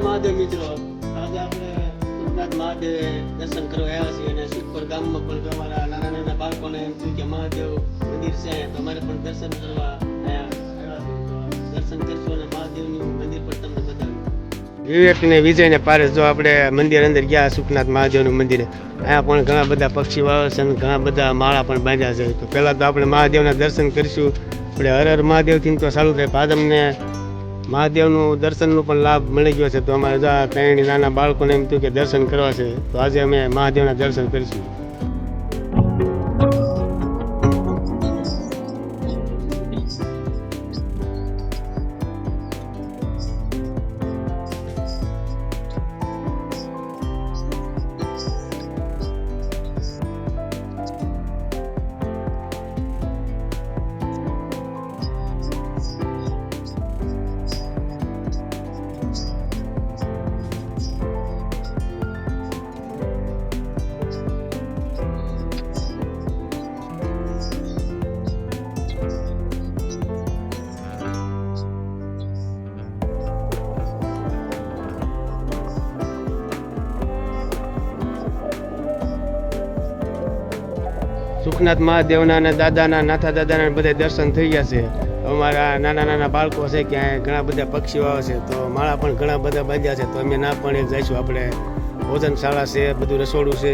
મહાદેવ મિત્રો, આજે આપણે સોમનાથ મહાદેવ દર્શન કરવા આવ્યા છીએ અને સુખપર ગામમાં પણ અમારા નાના નાના બાળકોને એમ થયું કે મહાદેવ મંદિર છે તો અમારે પણ દર્શન કરવા આવ્યા છીએ. દર્શન કરશું અને મહાદેવનું મંદિર પણ તમને બતાવ્યું. વિવેક ને વિજય ને પારેશ જો આપણે મંદિર અંદર ગયા સુખનાથ મહાદેવનું મંદિરે, અહીંયા પણ ઘણા બધા પક્ષીઓ આવે છે અને ઘણા બધા માળા પણ બાંધ્યા છે. તો પહેલાં તો આપણે મહાદેવના દર્શન કરીશું. આપણે હર હર મહાદેવથી તો ચાલુ થાય. પાદમને મહાદેવનું દર્શનનું પણ લાભ મળી ગયો છે. તો અમારે જો ત્રણ નાના બાળકોને એમ થયું કે દર્શન કરવા છે, તો આજે અમે મહાદેવના દર્શન કરીશું. સુખનાથ મહાદેવના અને દાદાના નાથા દાદાના બધા દર્શન થઈ ગયા છે. અમારા નાના નાના બાળકો છે કે ઘણા બધા પક્ષીઓ આવે છે, તો માળા પણ ઘણા બધા બાંધ્યા છે. તો અમે ના પણ એક જઈશું. આપણે ભોજનશાળા છે, બધું રસોડું છે,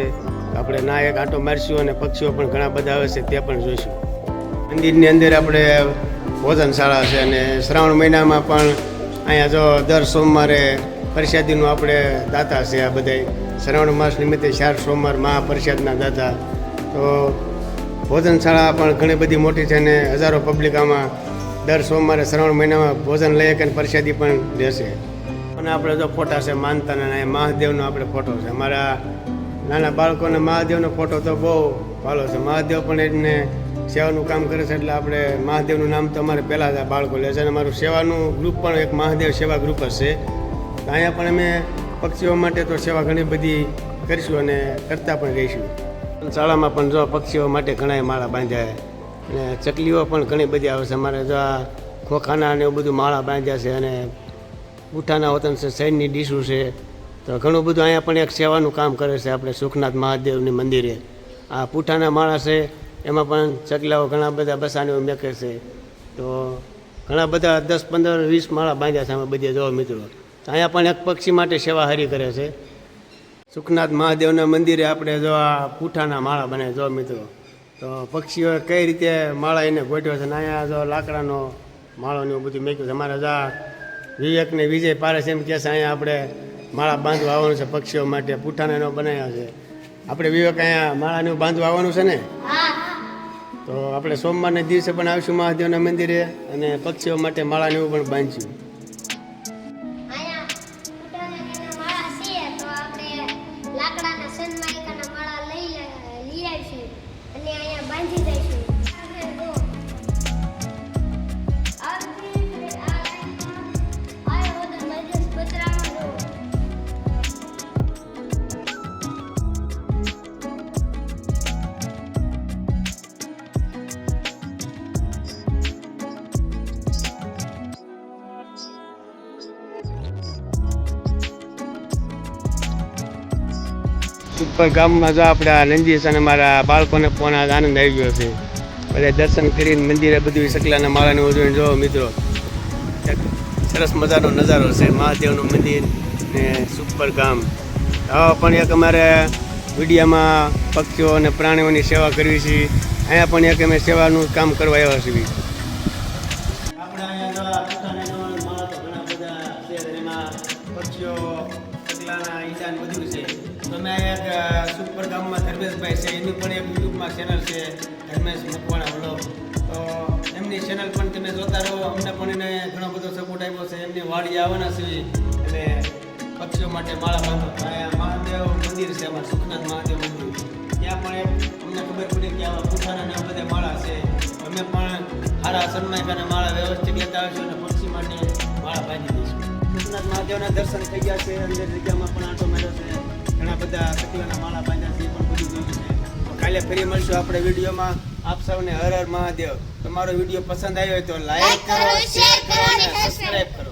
આપણે ના એક આંટો મારીશું અને પક્ષીઓ પણ ઘણા બધા આવે છે તે પણ જોઈશું. મંદિરની અંદર આપણે ભોજનશાળા છે અને શ્રાવણ મહિનામાં પણ અહીંયા જો દર સોમવારે પ્રસાદીનું આપણે દાતા છે. આ બધા શ્રાવણ માસ નિમિત્તે 4 સોમવાર મહાપ્રસાદના દાતા. તો ભોજનશાળા પણ ઘણી બધી મોટી છે અને હજારો પબ્લિક આમાં દર સોમવારે શ્રાવણ મહિનામાં ભોજન લઈ અને પ્રસાદી પણ લેશે. અને આપણે જો ફોટા છે માનતાના, મહાદેવનો આપણે ફોટો છે. અમારા નાના બાળકોને મહાદેવનો ફોટો તો બહુ ભાલો છે. મહાદેવ પણ એમને સેવાનું કામ કરે છે, એટલે આપણે મહાદેવનું નામ તો અમારે પહેલાં જ બાળકો લે છે. અને અમારું સેવાનું ગ્રુપ પણ એક મહાદેવ સેવા ગ્રુપ જ છે. તો અહીંયા પણ અમે પક્ષીઓ માટે તો સેવા ઘણી બધી કરીશું અને કરતા પણ રહીશું. શાળામાં પણ જો પક્ષીઓ માટે ઘણા માળા બાંધ્યા અને ચકલીઓ પણ ઘણી બધી આવે છે. અમારે જો આ ખોખાના અને એવું બધું માળા બાંધ્યા છે અને પૂઠાના વતન છે, સૈનની ડીશું છે. તો ઘણું બધું અહીંયા પણ એક સેવાનું કામ કરે છે આપણે સુખનાથ મહાદેવની મંદિરે. આ પૂઠાના માળા છે, એમાં પણ ચકલાઓ ઘણા બધા બસાને મેકે છે. તો ઘણા બધા 10, 15, 20 માળા બાંધ્યા છે અમે બધે જો મિત્રો. અહીંયા પણ એક પક્ષી માટે સેવા હારી કરે છે. સુખનાથ મહાદેવના મંદિરે આપણે જો આ પૂઠાના માળા બને જો મિત્રો. તો પક્ષીઓ કઈ રીતે માળા એને ગોઠવ્યો છે. અને અહીંયા જો લાકડાનો માળો ને એવું બધું મેક્યું છે. અમારા જો વિવેક ને વિજય પારેશ એમ કહે છે અહીંયા આપણે માળા બાંધવા આવવાનું છે પક્ષીઓ માટે. પૂઠાના એનો બનાવ્યા છે. આપણે વિવેક અહીંયા માળાને બાંધવા આવવાનું છે ને, તો આપણે સોમવારના દિવસે પણ આવીશું મહાદેવના મંદિરે અને પક્ષીઓ માટે માળાને એવું પણ બાંધીશું. લાકડાના સનમાઈકાના માળા લઈ આવીશું અને અહીંયા બાંધી દઈશું. સુખપર ગામમાં જો આપણે આ નંદીશ અને મારા બાળકોને પણ આનંદ આવી ગયો છે. બધા દર્શન કરીને મંદિરે બધું સકલાના માળાને જોઈને જો મિત્રો સરસ મજાનો નજારો છે મહાદેવનું મંદિર ને સુખપર ગામ. આવા પણ એક અમારે વિડીયામાં પક્ષીઓ અને પ્રાણીઓની સેવા કરવી છે. અહીંયા પણ એક અમે સેવાનું કામ કરવા આવ્યા છીએ. આપણે અહીંયા માળા તો ઘણા બધા છે, એમાં પક્ષીઓ સકલાના ઈંડા બધું છે. તમે અહીંયા સુખપર ગામમાં ધર્મેશભાઈ છે, એની પણ એક યુટ્યુબમાં ચેનલ છે ધર્મેશ મકવાણા વ્લોગ. તો એમની ચેનલ પણ તમે જોતા રહો. અમને પણ એને ઘણો બધો સપોર્ટ આપ્યો છે. એમની વાડી આવવાના છે એટલે પક્ષીઓ માટે માળા બાંધો. અહીંયા મહાદેવ મંદિર છે, અમારું સુખનાથ મહાદેવ મંદિર. ત્યાં પણ અમને ખબર પડી કે આવા પૂઠાના બધા માળા છે. અમે પણ સારા સન્માયકાના માળા વ્યવસ્થિત લેતા આવીશું અને પક્ષી માટે માળા બાંધી દઈશું. સુખનાથ મહાદેવના દર્શન થઈ ગયા છે. અંદર જગ્યામાં પણ આંટો માર્યો છે. ઘણા બધા સકલાના માળા બાંધ્યા છે, એ પણ બધું જોયું છે. તો કાલે ફરી મળશું આપણે વિડીયોમાં. આપ સૌને હર હર મહાદેવ. તમારો વિડીયો પસંદ આવ્યો હોય તો લાઈક કરો, શેર કરો અને સબસ્ક્રાઈબ કરો.